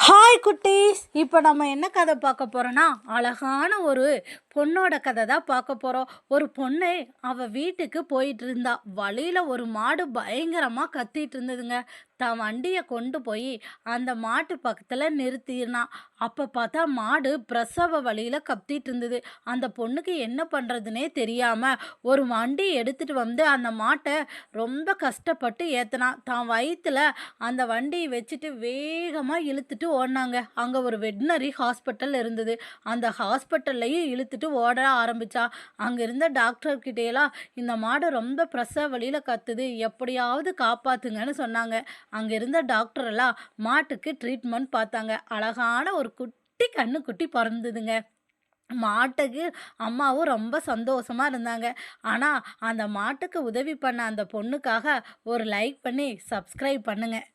Hi குட்டீஸ், இப்போ நம்ம என்ன கதை பார்க்க போகிறோன்னா, அழகான ஒரு பொண்ணோட கதை தான் பார்க்க போகிறோம். ஒரு பொண்ணு அவள் வீட்டுக்கு போயிட்டு இருந்தா. வழியில் ஒரு மாடு பயங்கரமாக கத்திட்டு இருந்ததுங்க. தான் வண்டியை கொண்டு போய் அந்த மாட்டு பக்கத்தில் நிறுத்தினான். அப்போ பார்த்தா மாடு பிரசவ வழியில் கத்திட்டு இருந்தது. அந்த பொண்ணுக்கு என்ன பண்ணுறதுனே தெரியாமல் ஒரு வண்டி எடுத்துகிட்டு வந்து அந்த மாட்டை ரொம்ப கஷ்டப்பட்டு ஏற்றினான். தான் வயிற்றில் அந்த வண்டியை வச்சுட்டு வேகமாக இழுத்துட்டு ஓடினாங்க. அங்கே ஒரு வெட்னரி ஹாஸ்பிட்டல் இருந்தது. அந்த ஹாஸ்பிட்டல்லையும் இழுத்துட்டு ஓட ஆரம்பித்தா. அங்கே இருந்த டாக்டர்கிட்டையெல்லாம் இந்த மாடு ரொம்ப பிரசவ வழியில் கத்துது, எப்படியாவது காப்பாற்றுங்கன்னு சொன்னாங்க. அங்கே இருந்த டாக்டர் எல்லாம் மாட்டுக்கு ட்ரீட்மெண்ட் பார்த்தாங்க. அழகான ஒரு குட்டி கண்ணுக்குட்டி பிறந்ததுங்க. மாட்டுக்கு அம்மாவும் ரொம்ப சந்தோஷமாக இருந்தாங்க. ஆனால் அந்த மாட்டுக்கு உதவி பண்ண அந்த பொண்ணுக்காக ஒரு லைக் பண்ணி சப்ஸ்கிரைப் பண்ணுங்கள்.